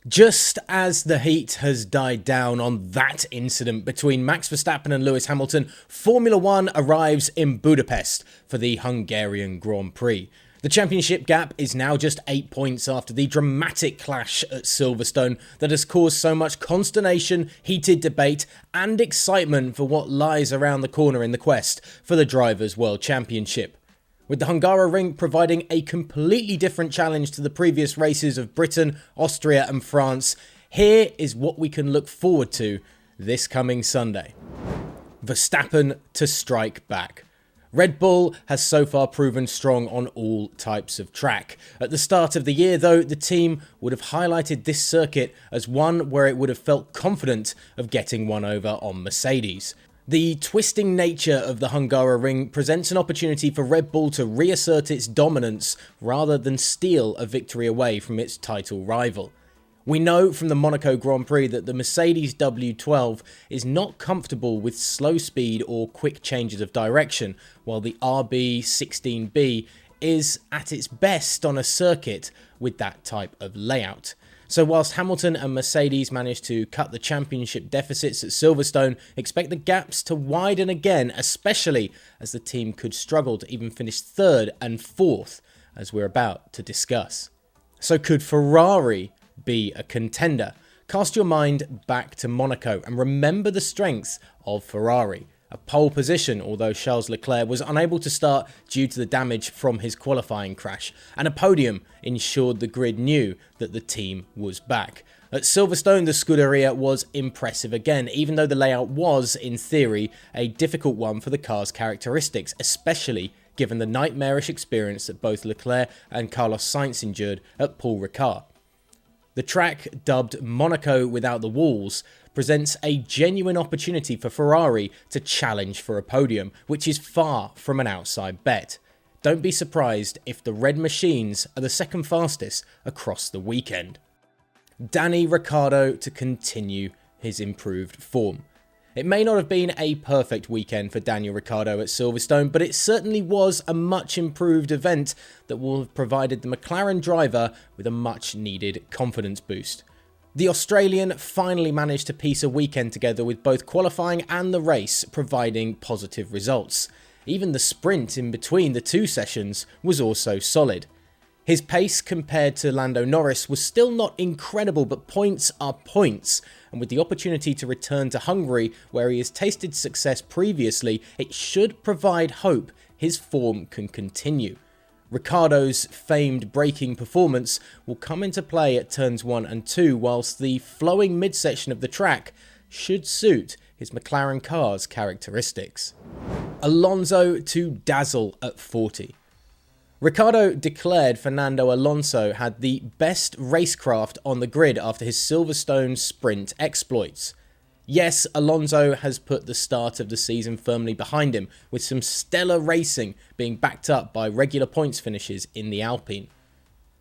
Just as the heat has died down on that incident between Max Verstappen and Lewis Hamilton, Formula One arrives in Budapest for the Hungarian Grand Prix. The championship gap is now just 8 points after the dramatic clash at Silverstone that has caused so much consternation, heated debate and excitement for what lies around the corner in the quest for the Drivers' World Championship. With the Hungaroring providing a completely different challenge to the previous races of Britain, Austria and France, here is what we can look forward to this coming Sunday. Verstappen to strike back. Red Bull has so far proven strong on all types of track. At the start of the year though, the team would have highlighted this circuit as one where it would have felt confident of getting one over on Mercedes. The twisting nature of the Hungaroring presents an opportunity for Red Bull to reassert its dominance rather than steal a victory away from its title rival. We know from the Monaco Grand Prix that the Mercedes W12 is not comfortable with slow speed or quick changes of direction, while the RB16B is at its best on a circuit with that type of layout. So whilst Hamilton and Mercedes managed to cut the championship deficits at Silverstone, expect the gaps to widen again, especially as the team could struggle to even finish third and fourth, as we're about to discuss. So could Ferrari be a contender? Cast your mind back to Monaco and remember the strengths of Ferrari. A pole position, although Charles Leclerc was unable to start due to the damage from his qualifying crash, and a podium ensured the grid knew that the team was back. At Silverstone, the Scuderia was impressive again, even though the layout was, in theory, a difficult one for the car's characteristics, especially given the nightmarish experience that both Leclerc and Carlos Sainz endured at Paul Ricard. The track, dubbed Monaco without the walls, presents a genuine opportunity for Ferrari to challenge for a podium, which is far from an outside bet. Don't be surprised if the Red Machines are the second fastest across the weekend. Danny Ricciardo to continue his improved form. It may not have been a perfect weekend for Daniel Ricciardo at Silverstone, but it certainly was a much improved event that will have provided the McLaren driver with a much needed confidence boost. The Australian finally managed to piece a weekend together with both qualifying and the race providing positive results. Even the sprint in between the two sessions was also solid. His pace compared to Lando Norris was still not incredible, but points are points, and with the opportunity to return to Hungary where he has tasted success previously, it should provide hope his form can continue. Ricciardo's famed braking performance will come into play at turns 1 and 2, whilst the flowing midsection of the track should suit his McLaren car's characteristics. Alonso to dazzle at 40. Ricciardo declared Fernando Alonso had the best racecraft on the grid after his Silverstone sprint exploits. Yes, Alonso has put the start of the season firmly behind him, with some stellar racing being backed up by regular points finishes in the Alpine.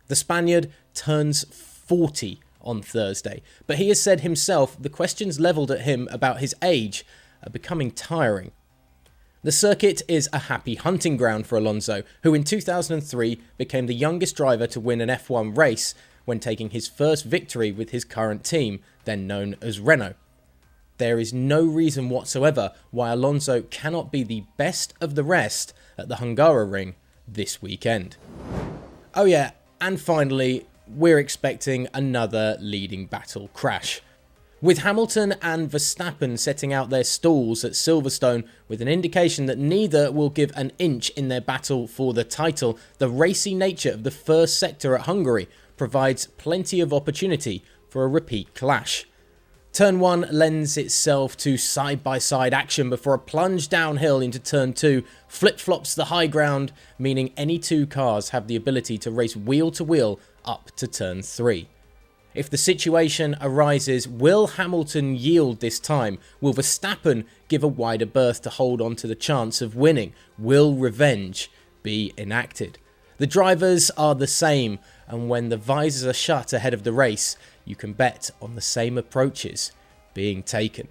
The Spaniard turns 40 on Thursday, but he has said himself the questions levelled at him about his age are becoming tiring. The circuit is a happy hunting ground for Alonso, who in 2003 became the youngest driver to win an F1 race when taking his first victory with his current team, then known as Renault. There is no reason whatsoever why Alonso cannot be the best of the rest at the Hungaroring this weekend. Oh yeah, and finally, we're expecting another leading battle crash. With Hamilton and Verstappen setting out their stalls at Silverstone with an indication that neither will give an inch in their battle for the title, the racy nature of the first sector at Hungary provides plenty of opportunity for a repeat clash. Turn 1 lends itself to side-by-side action before a plunge downhill into Turn 2 flip-flops the high ground, meaning any two cars have the ability to race wheel-to-wheel up to Turn 3. If the situation arises, will Hamilton yield this time? Will Verstappen give a wider berth to hold on to the chance of winning? Will revenge be enacted? The drivers are the same, and when the visors are shut ahead of the race, you can bet on the same approaches being taken.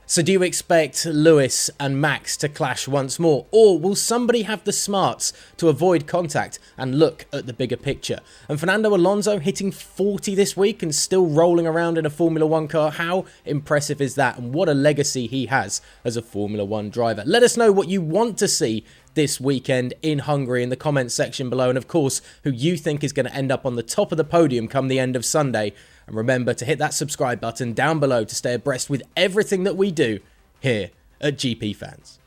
So do you expect Lewis and Max to clash once more, or will somebody have the smarts to avoid contact and look at the bigger picture? And Fernando Alonso hitting 40 this week and still rolling around in a Formula 1 car, how impressive is that, and what a legacy he has as a Formula 1 driver. Let us know what you want to see this weekend in Hungary in the comments section below, and of course who you think is going to end up on the top of the podium come the end of Sunday. And remember to hit that subscribe button down below to stay abreast with everything that we do here at GP Fans.